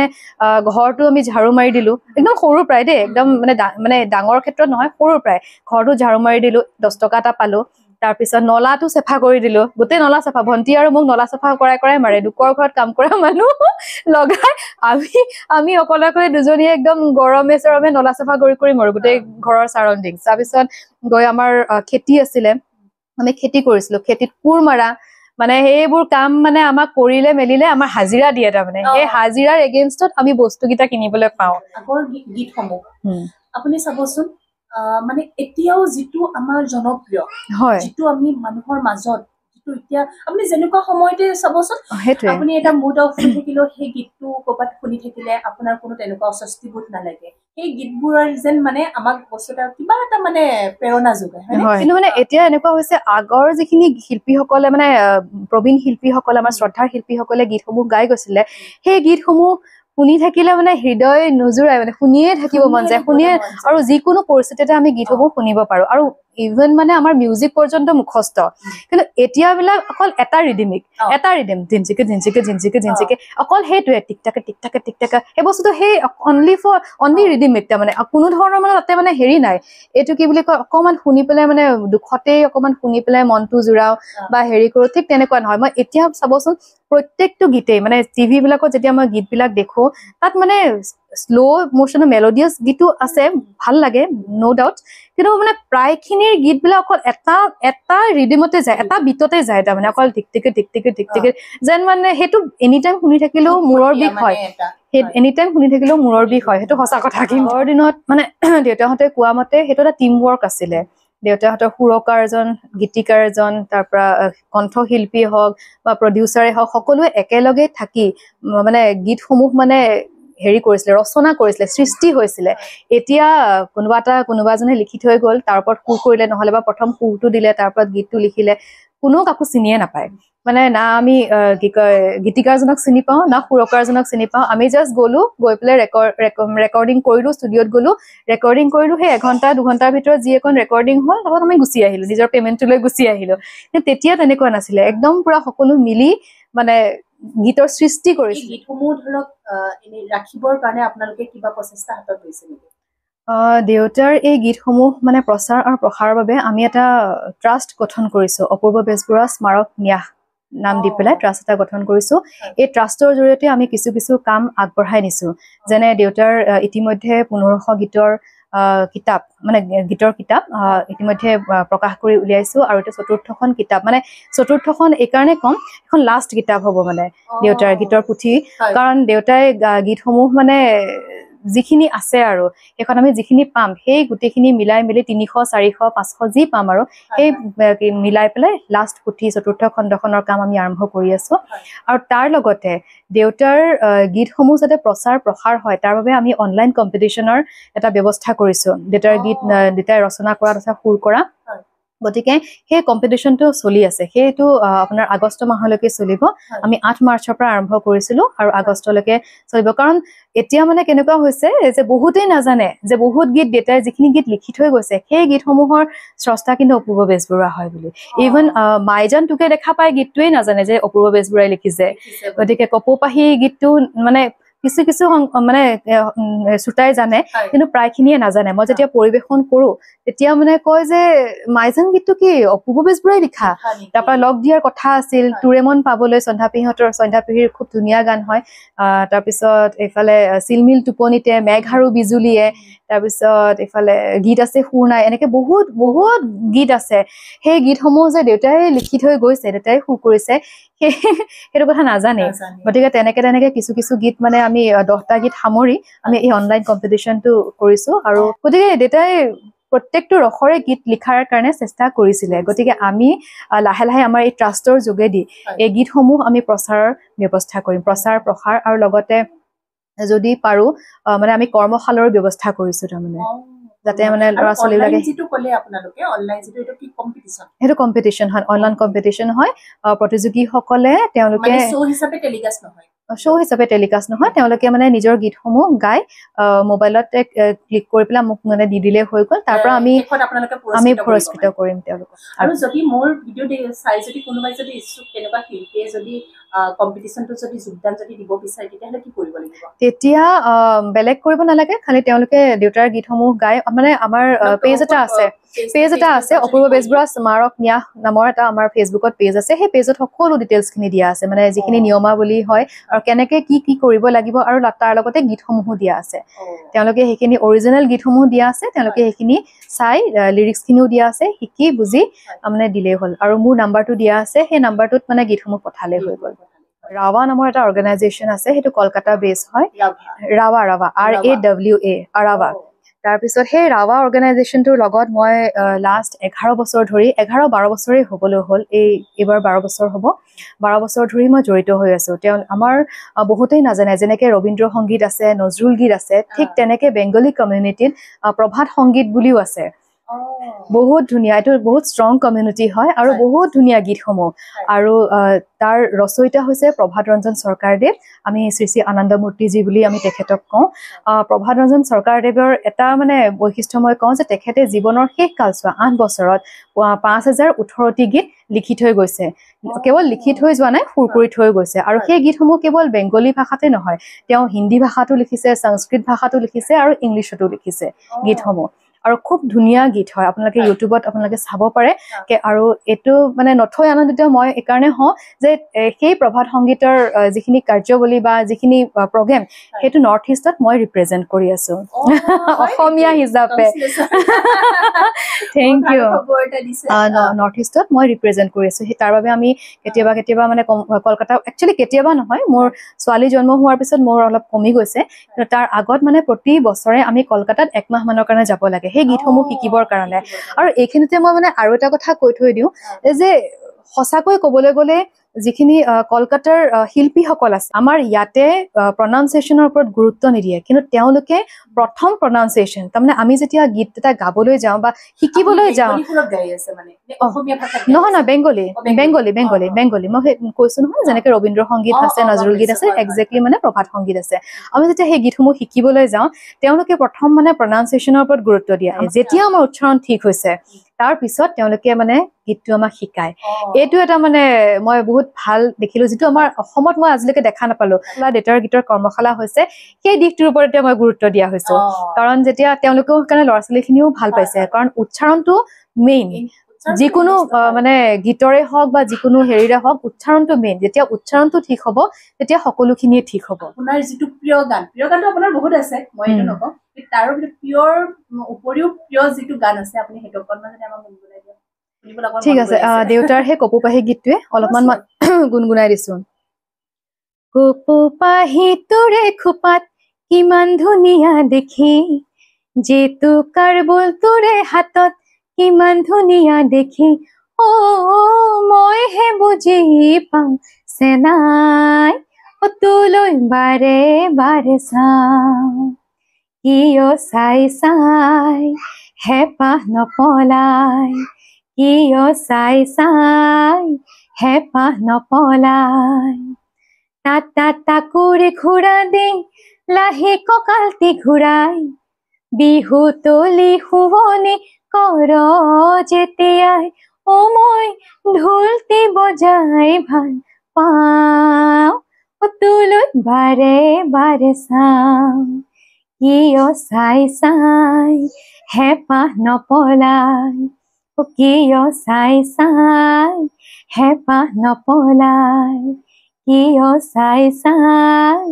ঘৰটো আমি ঝাৰু মাৰি দিলো একদম সৰু প্ৰায় দেই একদম মানে ডাঙৰ ক্ষেত্ৰত নহয় সৰু প্ৰায় ঘৰটো ঝাৰু মাৰি দিলো 10 টকা এটা পালো তাৰপিছত নলাটো চাফা কৰি দিলো গোটেই নলা চাফা ভণ্টি আৰু মোক নলা চাফা কৰাই মাৰে দুকৰ ঘৰত কাম কৰা মানুহ লগাই আমি অকলে দুজনীয়ে একদম গৰমে চৰমে নলা চাফা কৰি মাৰো গোটেই ঘৰৰ চাৰাউণ্ডিং তাৰপিছত গৈ আমাৰ খেতি আছিলে আমি খেতি কৰিছিলো খেতিত কোৰ মাৰা মানে সেইবোৰ কাম মানে আমাক কৰিলে মেলিলে আমাৰ হাজিৰা দিয়ে তাৰমানে সেই হাজিৰাৰ এগেইনষ্টত আমি বস্তুকেইটা কিনিবলৈ পাওঁ আগৰ গীতসমূহ আপুনি চাবচোন মানে এতিয়াও যিটো আমাৰ জনপ্ৰিয় হয় যিটো আমি মানুহৰ মাজত যিটো এতিয়া আপুনি যেনেকুৱা সময়তে চাবচোন আপুনি এটা মুড অফ হৈ থাকিলেও সেই গীতটো ক'ৰবাত শুনি থাকিলে আপোনাৰ কোনো তেনেকুৱা অস্বস্তিবোধ নালাগে সেই গীতবোৰৰ যেন মানে আমাক বস্তুটা কিবা এটা মানে প্ৰেৰণা যোগায় কিন্তু মানে এতিয়া এনেকুৱা হৈছে আগৰ যিখিনি শিল্পীসকলে মানে প্ৰবীণ শিল্পীসকলে আমাৰ শ্ৰদ্ধাৰ শিল্পীসকলে গীতসমূহ গাই গৈছিলে সেই গীতসমূহ শুনি থাকিলে মানে হৃদয় নুজুৰাই মানে শুনিয়ে থাকিব মন যায় শুনিয়ে আৰু যিকোনো পৰিস্থিতিতে আমি গীতসমূহ শুনিব পাৰো আৰু ইভেন মানে আমাৰ মিউজিক পৰ্যন্ত মুখস্থ কিন্তু এতিয়া বিলাক অকল এটা ৰিডিম ঝিনচিকে অকল সেইটোৱে টিক টাকা সেই বস্তুটো সেই অনলি ৰিডিম মানে কোনো ধৰণৰ মানে তাতে মানে হেৰি নাই এইটো কি বুলি কয় অকমান শুনি পেলাই মানে দুখতেই অকমান শুনি পেলাই মনটো জোৰাও বা হেৰি কৰো ঠিক তেনেকুৱা নহয় মই এতিয়া চাবচোন প্ৰত্যেকটো গীতেই মানে টিভি বিলাকত যেতিয়া মই গীতবিলাক দেখো তাত মানে স্লো মোশন মেলোডিয়াছ গীতো আছে ভাল লাগে নো ডাউট কিন্তু মানে প্ৰায়খিনিৰ গীতবিলাক অকল এটা ৰিডিমতে যায় এটা বিটতে যায় তাৰমানে অকল টিক টিকে যেন মানে সেইটো এনি টাইম শুনি থাকিলেও মূৰৰ বিষ হয় এনি টাইম শুনি থাকিলেও মূৰৰ বিষ হয় সেইটো সঁচা কথা আগৰ দিনত মানে দেউতাহঁতে কোৱা মতে সেইটো এটা টিম ৱৰ্ক আছিলে দেউতাহঁতৰ সুৰকাৰ এজন গীতিকাৰ এজন তাৰ পৰা কণ্ঠশিল্পী হওক বা প্ৰডিউচাৰে হওক সকলোৱে একেলগে থাকি মানে গীতসমূহ মানে হেৰি কৰিছিলে ৰচনা কৰিছিলে সৃষ্টি হৈছিলে এতিয়া কোনোবা এজনে লিখি থৈ গ'ল তাৰ ওপৰত সুৰ কৰিলে নহলে বা প্ৰথম সুৰটো দিলে তাৰ ওপৰত গীতটো লিখিলে কোনো কাকো চিনিয়ে নাপায় মানে না আমি কি কয় গীতিকাৰজনক চিনি পাওঁ না সুৰকাৰজনক চিনি পাওঁ আমি জাষ্ট গৈ পেলাই ৰেকৰ্ডিং কৰিলো ষ্টুডিঅ'ত গলো ৰেকৰ্ডিং কৰিলো সেই 1 ঘণ্টা 2 ঘণ্টাৰ ভিতৰত যি এখন ৰেকৰ্ডিং হ'ল তাৰপৰা আমি গুচি আহিলো নিজৰ পেমেণ্টটো লৈ গুচি আহিলো তেতিয়া তেনেকুৱা নাছিলে একদম পুৰা সকলো মিলি মানে গীতৰ সৃষ্টি কৰিছিল গীতসমূহ ধৰক এনে ৰাখিবৰ কাৰণে আপোনালোকে কিবা প্ৰচেষ্টা হাতত লৈছে নেকি দেউতাৰ এই গীতসমূহ মানে প্ৰচাৰ আৰু প্ৰসাৰৰ বাবে আমি এটা ট্ৰাষ্ট গঠন কৰিছো অপূৰ্ব বেজবৰুৱা স্মাৰক ন্যাস নাম দি পেলাই ট্ৰাষ্ট এটা গঠন কৰিছো এই ট্ৰাষ্টৰ জৰিয়তে আমি কিছু কাম আগবঢ়াই নিছো যেনে দেউতাৰ ইতিমধ্যে 1500 গীতৰ কিতাপ মানে গীতৰ কিতাপ ইতিমধ্যে প্ৰকাশ কৰি উলিয়াইছো আৰু এটা চতুৰ্থখন কিতাপ মানে চতুৰ্থখন এই কাৰণে কম এখন লাষ্ট কিতাপ হ'ব মানে দেউতাৰ গীতৰ পুথি কাৰণ দেউতাই গীতসমূহ মানে যিখিনি আছে আৰু এখন আমি যিখিনি পাম সেই গুটেখিনি মিলাই মিলি 300 400 500 যি পাম আৰু সেই মিলাই পেলাই লাষ্ট পুথি চতুৰ্থ খণ্ডখনৰ কাম আমি আৰম্ভ কৰি আছো আৰু তাৰ লগতে দেউতাৰ গীতসমূহ যাতে প্ৰচাৰ প্ৰসাৰ হয় তাৰ বাবে আমি অনলাইন কম্পিটিশনৰ এটা ব্যৱস্থা কৰিছো দেউতাৰ গীত দেউতাই ৰচনা কৰা তথা সুৰ কৰা গতিকে সেই কম্পিটিশনটো চলি আছে সেইটো আপোনাৰ আগষ্ট মাহলৈকে চলিব আমি 8 মাৰ্চৰ পৰা আৰম্ভ কৰিছিলো আৰু আগষ্টলৈকে চলিব কাৰণ এতিয়া মানে কেনেকুৱা হৈছে যে বহুতেই নাজানে যে বহুত গীত দেউতাই যিখিনি গীত লিখি থৈ গৈছে সেই গীতসমূহৰ স্ৰষ্টা কিন্তু অপূৰ্ব বেজবৰুৱা হয় বুলি ইভেন মাইজান তোকে দেখা পাই গীতটোৱেই নাজানে যে অপূৰ্ব বেজবৰুৱাই লিখিছে গতিকে কপৌপাহি গীতটো মানে কিছু মানে শ্ৰোতাই জানে কিন্তু প্ৰায়খিনিয়ে নাজানে মই যেতিয়া পৰিবেশন কৰো তেতিয়া মানে কয় যে মাইজান গীতটো কি অপূৰ্ব বেজবৰুৱাই লিখা তাৰপৰা লগ দিয়াৰ কথা আছিল তুৰেমন পাবলৈ সন্ধ্যাপিহিৰ খুব ধুনীয়া গান হয় তাৰপিছত এইফালে চিলমিল টোপনিতে মেঘ আৰু বিজুলীয়ে তাৰপিছত এইফালে গীত আছে সুৰ নাই এনেকে বহুত গীত আছে সেই গীতসমূহ যে দেউতাই লিখি থৈ গৈছে দেউতাই সুৰ কৰিছে সেইটো কথা নাজানে গতিকে তেনেকে কিছু গীত মানে আমি 10টা গীত সামৰি আমি এই অনলাইন কম্পিটিশনটো কৰিছো আৰু গতিকে দেউতাই প্ৰত্যেকটো ৰসৰে গীত লিখাৰ কাৰণে চেষ্টা কৰিছিলে গতিকে আমি লাহে লাহে আমাৰ এই ট্ৰাষ্টৰ যোগেদি এই গীতসমূহ আমি প্ৰচাৰৰ ব্যৱস্থা কৰিম প্ৰচাৰ প্ৰসাৰ আৰু লগতে যদি পাৰো মানে আমি কৰ্মশালাৰ ব্যৱস্থা কৰিছো তাৰমানে যাতে মানে ল'ৰা ছোৱালীবিলাকে যিটো ক'লে আপোনালোকে অনলাইন যিটো এইটো কি কম্পিটিশ্যন সেইটো কম্পিটিশ্যন হয় অনলাইন কম্পিটিশ্যন হয় প্ৰতিযোগীসকলে তেওঁলোকে শ্ব' হিচাপে টেলিকাষ্ট নহয় শ্ব' হিচাপে টেলিকাষ্ট নহয় তেওঁলোকে মানে নিজৰ গীতসমূহ গাই মোবাইলতে ক্লিক কৰি পেলাই মোক মানে দি দিলে হৈ গ'ল তাৰ পৰা আমি পুৰস্কৃত কৰিম তেওঁলোকক আৰু যদি মোৰ ভিডিঅ' চাই যদি কোনোবাই যদি ইচ্ছুক তেনেকুৱা শিল্পীয়ে যদি কম্পিটিশ্যনটো যদি যোগদান যদি দিব বিচাৰে তেতিয়াহ'লে কি কৰিব লাগিব তেতিয়া বেলেগ কৰিব নালাগে খালি তেওঁলোকে দেউতাৰ গীতসমূহ গাই মানে আমাৰ পেজ এটা আছে অপূৰ্ব বেজবৰুৱা স্মাৰক ন্যাস নামৰ এটা আমাৰ ফেচবুকত পেজ আছে সেই পেজত সকলো ডিটেইলছখিনি দিয়া আছে মানে যিখিনি নিয়মাৱলী হয় আৰু কেনেকে কি কৰিব লাগিব আৰু তাৰ লগতে গীতসমূহো দিয়া আছে তেওঁলোকে সেইখিনি অৰিজিনেল গীতসমূহ দিয়া আছে তেওঁলোকে সেইখিনি চাই লিৰিক্সখিনিও দিয়া আছে শিকি বুজি মানে দিলেই হ'ল আৰু মোৰ নাম্বাৰটো দিয়া আছে সেই নাম্বাৰটোত মানে গীতসমূহ পঠালে হৈ গ'ল ৰাৱা নামৰ এটা অৰ্গেনাইজেশ্যন আছে সেইটো কলকাতা বেছ হয় ৰাৱা RAWA ৰাৱা তাৰপিছত সেই ৰাৱা অৰ্গেনাইজেশ্যনটোৰ লগত মই লাষ্ট 11 বছৰ ধৰি 11-12 বছৰেই হ'বলৈ হ'ল এইবাৰ 12 বছৰ হ'ব 12 বছৰ ধৰি মই জড়িত হৈ আছো তেওঁ আমাৰ বহুতেই নাজানে যেনেকে ৰবীন্দ্ৰ সংগীত আছে নজৰুল গীত আছে ঠিক তেনেকে বেংগলী কমিউনিটিত প্ৰভাত সংগীত বুলিও আছে বহুত ধুনীয়া এইটো বহুত ষ্ট্ৰং কমিউনিটি হয় আৰু বহুত ধুনীয়া গীতসমূহ আৰু তাৰ ৰচয়িতা হৈছে প্ৰভাত ৰঞ্জন চৰকাৰদেৱ আমি শ্ৰী শ্ৰী আনন্দমূৰ্তিজী বুলি আমি তেখেতক কওঁ প্ৰভাত ৰঞ্জন চৰকাৰদেৱৰ এটা মানে বৈশিষ্ট্য মই কওঁ যে তেখেতে জীৱনৰ শেষ কালছোৱা 8 বছৰত 5018টি গীত লিখি থৈ গৈছে কেৱল লিখি থৈ যোৱা নাই সুৰ কৰি থৈ গৈছে আৰু সেই গীতসমূহ কেৱল বেংগলী ভাষাতে নহয় তেওঁ হিন্দী ভাষাতো লিখিছে সংস্কৃত ভাষাতো লিখিছে আৰু ইংলিছতো লিখিছে গীতসমূহ আৰু খুব ধুনীয়া গীত হয় আপোনালোকে ইউটিউবত আপোনালোকে চাব পাৰে আৰু এইটো মানে নথৈ আনন্দিত মই এইকাৰণে হওঁ যে সেই প্ৰভাত সংগীতৰ যিখিনি কাৰ্যৱলী বা যিখিনি প্ৰগ্ৰেম সেইটো নৰ্থ ইষ্টত মই ৰিপ্ৰেজেণ্ট কৰি আছো অসমীয়া হিচাপে থেংক ইউ নৰ্থ ইষ্টত মই ৰিপ্ৰেজেণ্ট কৰি আছো তাৰ বাবে আমি কেতিয়াবা মানে কলকাতা একচুৱেলি কেতিয়াবা নহয় মোৰ ছোৱালী জন্ম হোৱাৰ পিছত মোৰ অলপ কমি গৈছে তাৰ আগত মানে প্ৰতি বছৰে আমি কলকাতাত 1 মাহ মানৰ কাৰণে যাব লাগে সেই গীতসমূহ শিকিবৰ কাৰণে আৰু এইখিনিতে মই মানে আৰু এটা কথা কৈ থৈ দিওঁ যে সঁচাকৈ ক'বলৈ গ'লে যিখিনি কলকাতাৰ শিল্পীসকল আছে আমাৰ ইয়াতে প্ৰনাউন্সিয়েশ্যনৰ ওপৰত গুৰুত্ব নিদিয়ে কিন্তু তেওঁলোকে প্ৰথম প্ৰনাউন্সিয়েশ্যন তাৰমানে আমি যেতিয়া গীত এটা গাবলৈ যাওঁ বা শিকিবলৈ যাওঁ নহয় বেংগলী মই কৈছো নহয় যেনেকে ৰবীন্দ্ৰ সংগীত আছে নজৰুল গীত আছে একজেক্টলি মানে প্ৰভাত সংগীত আছে আমি যেতিয়া সেই গীতসমূহ শিকিবলৈ যাওঁ তেওঁলোকে প্ৰথম মানে প্ৰনাউন্সিয়েশ্যনৰ ওপৰত গুৰুত্ব দিয়ে যেতিয়া আমাৰ উচ্চাৰণ ঠিক হৈছে তাৰ পিছত তেওঁলোকে মানে গীতটো আমাক শিকায় এইটো এটা মানে মই বহুত ভাল দেখিলো যিটো আমাৰ অসমত মই আজিলৈকে দেখা নাপালো দেউতাৰ গীতৰ কৰ্মশালা হৈছে সেই দিশটোৰ ওপৰতে মই গুৰুত্ব দিয়া হৈছো কাৰণ যেতিয়া তেওঁলোকেও কাৰণে ল'ৰা ছোৱালীখিনিও ভাল পাইছে কাৰণ উচ্চাৰণটো মেইন যিকোনো মানে গীতৰে হওক বা যিকোনো হেৰিৰে হওক উচ্চাৰণটো মেইন যেতিয়া উচ্চাৰণটো ঠিক হ'ব তেতিয়া সকলোখিনিয়ে ঠিক হ'ব আপোনাৰ যিটো প্ৰিয় গানটো আপোনাৰ বহুত আছে মই এইটো নকওঁ তাৰ পিয়ৰ উপৰিও প্ৰিয় যিটো গান আছে আপুনি সেইটো অকণমান যদি আমাক গুণগুণাই দিয়ে ঠিক আছে দেউতাৰ সেই কপৌপাহী গীতটোৱে অলপমান মই গুণগুণাই দিছো কপৌপাহী তোৰে খোপাত কিমান ধুনীয়া দেখি জেতুকাৰ বোল তোৰে হাতত কিমান ধুনীয়া দেখি মই হে বুজি পাওঁ চেনাই তোলৈ বাৰে বাৰে চাওঁ কিয় চাই চাই হেঁপাহ নপলাই কিয় চাই চাই হেঁপাহ নপলাই তাকুৰে ঘূৰা দি লাহে কঁকালটি ঘূৰাই বিহু তলি শুৱনি কৰ যেতিয়াই মই ঢোলটি বজাই ভাল পাওঁ তোলৈ বাৰে বাৰে চাওঁ কিয় চাই চাই হেঁপাহ নপলাই কিয় চাই চাই হেঁপাহ নপলাই কিয় চাই চাই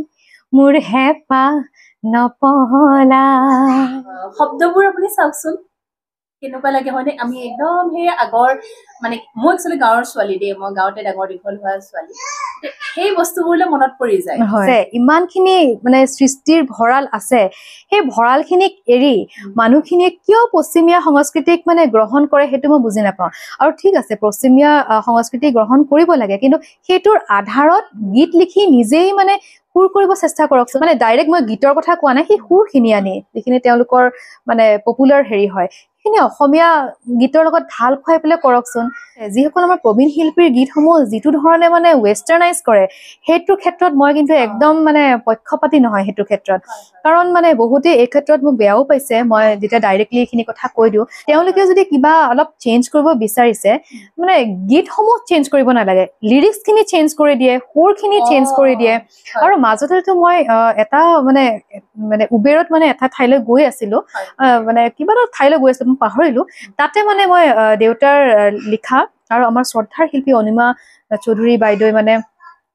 মোৰ হেঁপাহ নপলাই শব্দবোৰ আপুনি চাওকচোন কেনেকুৱা লাগে হয়নে আমি একদম সেই আগৰ মানে মই একচুৱেলি গাঁৱৰ ছোৱালী দেই মই গাঁৱতে ডাঙৰ দীঘল হোৱা ছোৱালী সেই বস্তুবোৰলৈ মনত পৰি যায় হয় ইমানখিনি মানে সৃষ্টিৰ ভঁৰাল আছে সেই ভঁৰালখিনিক এৰি মানুহখিনিয়ে কিয় পশ্চিমীয়া সংস্কৃতিক মানে গ্ৰহণ কৰে সেইটো মই বুজি নাপাওঁ আৰু ঠিক আছে পশ্চিমীয়া সংস্কৃতি গ্ৰহণ কৰিব লাগে কিন্তু সেইটোৰ আধাৰত গীত লিখি নিজেই মানে সুৰ কৰিব চেষ্টা কৰকচোন মানে ডাইৰেক্ট মই গীতৰ কথা কোৱা নাই সেই সুৰখিনি আনি যিখিনি তেওঁলোকৰ মানে পপুলাৰ হেৰি হয় সেইখিনি অসমীয়া গীতৰ লগত ঢাল খুৱাই পেলাই কৰকচোন যিসকল আমাৰ প্ৰবীণ শিল্পীৰ গীতসমূহ যিটো ধৰণে মানে ৱেষ্টাৰ্ণাইজ কৰে সেইটোৰ ক্ষেত্ৰত মই কিন্তু একদম মানে পক্ষপাতি নহয় সেইটো ক্ষেত্ৰত কাৰণ মানে বহুতে এই ক্ষেত্ৰত মোক বেয়াও পাইছে মই যেতিয়া ডাইৰেক্টলি এইখিনি কথা কৈ দিওঁ তেওঁলোকে যদি কিবা অলপ চেঞ্জ কৰিব বিচাৰিছে মানে গীতসমূহ চেঞ্জ কৰিব নালাগে লিৰিক্সখিনি চেঞ্জ কৰি দিয়ে সুৰখিনি চেঞ্জ কৰি দিয়ে আৰু মাজতেতো মই এটা মানে মানে উবেৰত মানে এটা ঠাইলৈ গৈ আছিলো মানে কিবা এটা ঠাইলৈ গৈ আছিলো মই পাহৰিলো তাতে মানে মই দেউতাৰ লিখা আৰু আমাৰ শ্ৰদ্ধাৰ শিল্পী অনিমা চৌধুৰী বাইদেৱে মানে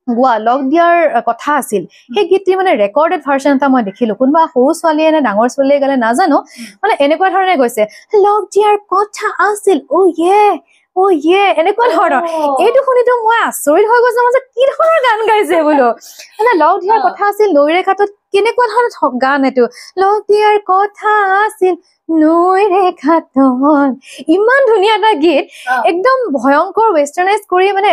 গোৱা লগ দিয়াৰ কথা আছিল সেই গীতটি মানে ৰেকৰ্ডেড ভাৰ্চন এটা মই দেখিলো কোনোবা সৰু ছোৱালীয়ে নে ডাঙৰ ছোৱালীয়ে গালে নাজানো মানে এনেকুৱা ধৰণে গৈছে লগ দিয়াৰ কথা আছিল অ ইয়ে এনেকুৱা ধৰণৰ এইটো শুনিতো মই আচৰিত হৈ গৈছো মই যে কি ধৰণৰ গান গাইছে বোলো মানে লগ দিয়াৰ কথা আছিল নৈৰে ঘাটত কেনেকুৱা ধৰণৰ গান এইটো লগ দিয়াৰ কথা আছিল নৈৰে ঘাটত ইমান ধুনীয়া এটা গীত একদম ভয়ংকৰ ৱেষ্টাৰ্ণাইজ কৰি মানে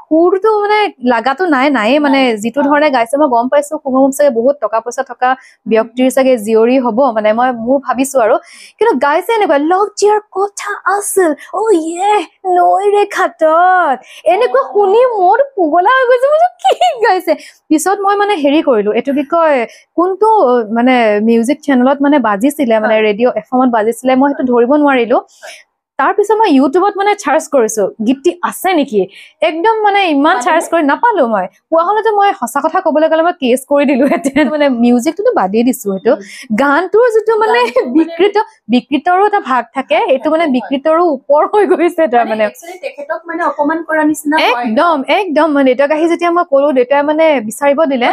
সুৰটো মানে লাগাটো নাইয়ে মানে যিটো ধৰণে গাইছে মই গম পাইছো শুভম চাগে বহুত টকা পইচা থকা ব্যক্তিৰ চাগে জীয়ৰী হ'ব মানে মই মোৰ ভাবিছো আৰু কিন্তু গাইছে এনেকুৱা লগ দিয়াৰ কথা আছিল অ ইয়ে নৈৰে ঘাটত এনেকুৱা শুনি মোৰ পগলা হৈ গৈছে মই কি গাইছে পিছত মই মানে হেৰি কৰিলো এইটো কি কয় কোনটো মানে মিউজিক চেনেলত মানে বাজিছিলে মানে ৰেডিঅ' এফএমত বাজিছিলে মই সেইটো ধৰিব নোৱাৰিলো তাৰ পিছত মই ইউটিউবত মানে চাৰ্চ কৰিছো গীতটি আছে নেকি একদম মানে ইমান চাৰ্চ কৰি নাপালো মই পোৱা হলেতো মই সঁচা কথা কবলৈ গ'লে মই কেছ কৰি দিলো হেতেন মানে মিউজিকটো বাদেই দিছো সেইটো গানটোৰ যিটো মানে বিকৃতৰো এটা ভাগ থাকে এইটো মানে বিকৃতৰো ওপৰ হৈ গৈছে তাৰ মানে তেখেতক মানে অপমান কৰা নিচিনা একদম মানে দেউতাক আহি যেতিয়া মই কলো দেউতাই মানে বিচাৰিব দিলে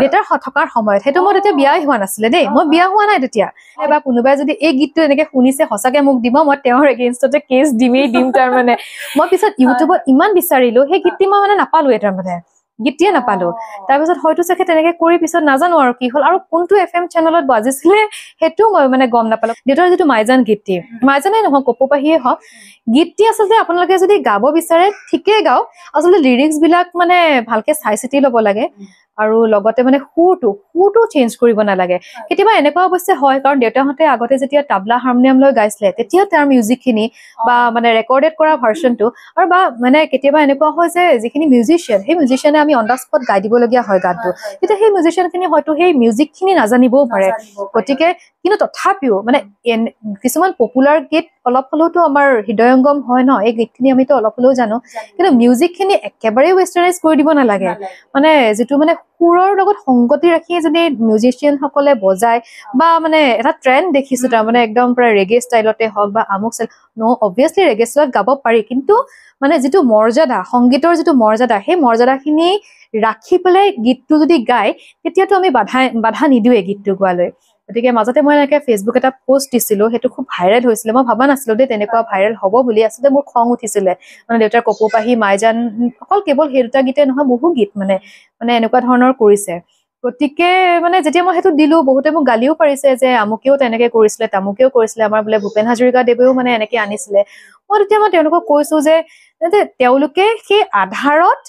দেউতাৰ থকাৰ সময়ত সেইটো মই তেতিয়া বিয়াই হোৱা নাছিলে দেই মই বিয়া হোৱা নাই তেতিয়া বা কোনোবাই যদি এই গীতটো এনেকে শুনিছে সঁচাকে মোক দিব মই তেওঁৰ এগেইনষ্টতে কেছ দিম তাৰ মানে মই পিছত ইউটিউবত ইমান বিচাৰিলো সেই গীতটি মই মানে নাপালোৱে তাৰ মানে গীতটিয়ে নাপালো তাৰপিছত হয়তো চাগে তেনেকে কৰি পিছত নাজানো আৰু কি হ'ল আৰু কোনটো FM চেনেলত বাজিছিলে সেইটো মই মানে গম নাপালো দেউতাৰ যিটো মাইজান গীতটি মাইজানে নহয় কপৌপাহিয়ে হওক গীতটি আচলতে আপোনালোকে যদি গাব বিচাৰে ঠিকেই গাওক আচলতে লিৰিক্স বিলাক মানে ভালকে চাই চিতি ল'ব লাগে আৰু লগতে মানে সুৰটো চেঞ্জ কৰিব নালাগে কেতিয়াবা এনেকুৱা অৱশ্যে হয় কাৰণ দেউতাহঁতে আগতে যেতিয়া তাবলা হাৰমনিয়াম লৈ গাইছিলে তেতিয়া তাৰ মিউজিকখিনি বা মানে ৰেকৰ্ডেড কৰা ভাৰ্চনটো আৰু বা মানে কেতিয়াবা এনেকুৱা হয় যে যিখিনি মিউজিচিয়ান সেই মিউজিচিয়ানে আমি অন দা স্পট গাই দিবলগীয়া হয় গানটো তেতিয়া সেই মিউজিচিয়ানখিনি হয়তো সেই মিউজিকখিনি নাজানিবও পাৰে গতিকে কিন্তু তথাপিও মানে কিছুমান পপুলাৰ গীত অলপ হলেওতো আমাৰ হৃদয়ংগম হয় ন এই গীতখিনি আমিতো অলপ হলেও জানো কিন্তু মিউজিকখিনি একেবাৰে ৱেষ্টাৰ্ণাইজ কৰি দিব নালাগে মানে যিটো মানে সুৰৰ লগত সংগতি ৰাখি যদি মিউজিচিয়ান সকলে বজায় বা মানে এটা ট্ৰেণ্ড দেখিছো তাৰ মানে একদম পুৰা ৰেগে ষ্টাইলতে হওক বা আমুক ষ্টাইল অবভিয়াছলি ৰেগে ষ্টাইলত গাব পাৰি কিন্তু মানে যিটো মৰ্যাদা সংগীতৰ যিটো মৰ্যাদা সেই মৰ্যাদাখিনি ৰাখি পেলাই গীতটো যদি গায় তেতিয়াতো আমি বাধা নিদিওঁৱে গীতটো গোৱালৈ গতিকে মাজতে মই এনেকে ফেচবুক এটা পোষ্ট দিছিলো সেইটো খুব ভাইৰেল হৈছিলে মই ভাবা নাছিলো দেই তেনেকুৱা ভাইৰেল হ'ব বুলি আচলতে মোৰ খং উঠিছিলে মানে দেউতাৰ কপৌপাহি মাইজান অকল কেৱল সেই দুটা গীতে নহয় বহু গীত মানে এনেকুৱা ধৰণৰ কৰিছে গতিকে মানে যেতিয়া মই সেইটো দিলো বহুতে মোক গালিও পাৰিছে যে আমুকেও তেনেকে কৰিছিলে তামুকেও কৰিছিলে আমাৰ বোলে ভূপেন হাজৰিকা দেৱেও মানে এনেকে আনিছিলে মই তেতিয়া তেওঁলোকক কৈছো যে তেওঁলোকে সেই আধাৰত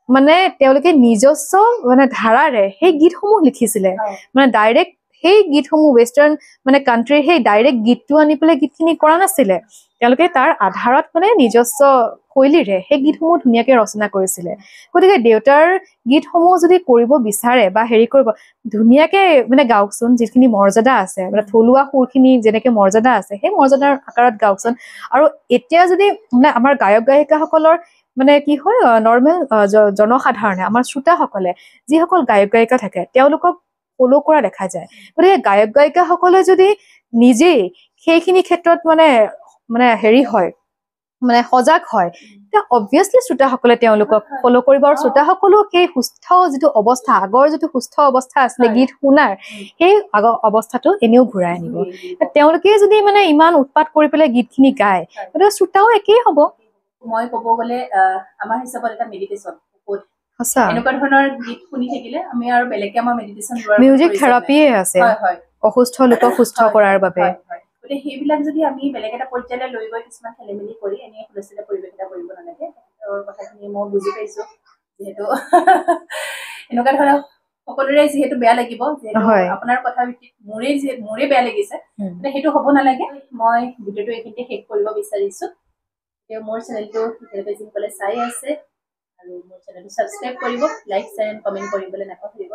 মানে তেওঁলোকে নিজস্ব মানে ধাৰাৰে সেই গীতসমূহ লিখিছিলে মানে ডাইৰেক্ট সেই গীতসমূহ ৱেষ্টাৰ্ণ মানে কাণ্ট্ৰিৰ সেই ডাইৰেক্ট গীতটো আনি পেলাই গীতখিনি কৰা নাছিলে তেওঁলোকে তাৰ আধাৰত মানে নিজস্ব শৈলীৰে সেই গীতসমূহ ধুনীয়াকে ৰচনা কৰিছিলে গতিকে দেউতাৰ গীতসমূহ যদি কৰিব বিচাৰে বা হেৰি কৰিব ধুনীয়াকে মানে গাওকচোন যিখিনি মৰ্যাদা আছে মানে থলুৱা সুৰখিনি যেনেকে মৰ্যাদা আছে সেই মৰ্যাদাৰ আকাৰত গাওকচোন আৰু এতিয়া যদি মানে আমাৰ গায়ক গায়িকাসকলৰ মানে কি হয় নৰ্মেল জনসাধাৰণে আমাৰ শ্ৰোতাসকলে যিসকল গায়ক গায়িকা থাকে তেওঁলোকক ফলো কৰা দেখা যায় গতিকে গায়ক গায়িকাসকলে যদি নিজেই সেইখিনি ক্ষেত্ৰত মানে হেৰি হয় মানে সজাগ হয় তেতিয়া অবভিয়াছলি শ্ৰোতাসকলে তেওঁলোকক ফলো কৰিব আৰু শ্ৰোতাসকলেও সেই সুস্থ যিটো অৱস্থা আগৰ যিটো সুস্থ অৱস্থা আছিলে গীত শুনাৰ সেই আগৰ অৱস্থাটো এনেও ঘূৰাই আনিব তেওঁলোকে যদি মানে ইমান উৎপাত কৰি পেলাই গীতখিনি গায় গতিকে শ্ৰোতাও একেই হ'ব মই ক'ব গ'লে আমাৰ হিচাপত এটা মেডিটেশ্যন সঁচা এনেকুৱা ধৰণৰ গীত শুনি থাকিলে আমি আৰু বেলেগকে আমাৰ মেডিটেশ্যন লোৱাৰ মিউজিক থেৰাপিয়ে আছে হয় হয় অসুস্থ লোকক সুস্থ কৰাৰ বাবে হয় হয় গতিকে সেইবিলাক যদি আমি বেলেগ এটা পৰ্যায়লৈ লৈ গৈ কিছুমান খেলি মেলি কৰি এনেই হুলস্থুলীয়া পৰিৱেশ এটা কৰিব নালাগে তেওঁৰ কথাখিনি মই বুজি পাইছো যিহেতু এনেকুৱা ধৰণৰ সকলোৰে যিহেতু বেয়া লাগিব যিহেতু হয়। আপোনাৰ কথা ভিত্তিত মোৰে বেয়া লাগিছে সেইটো হ'ব নালাগে মই ভিডিঅ'টো এইখিনিতে শেষ কৰিব বিচাৰিছো মোৰ চেনেলটো যিসকলে চাই আছে আৰু মোৰ চেনেলটো ছাবস্ক্ৰাইব কৰিব লাইক শ্বেয়াৰ এণ্ড কমেণ্ট কৰিবলৈ নাপাহৰিব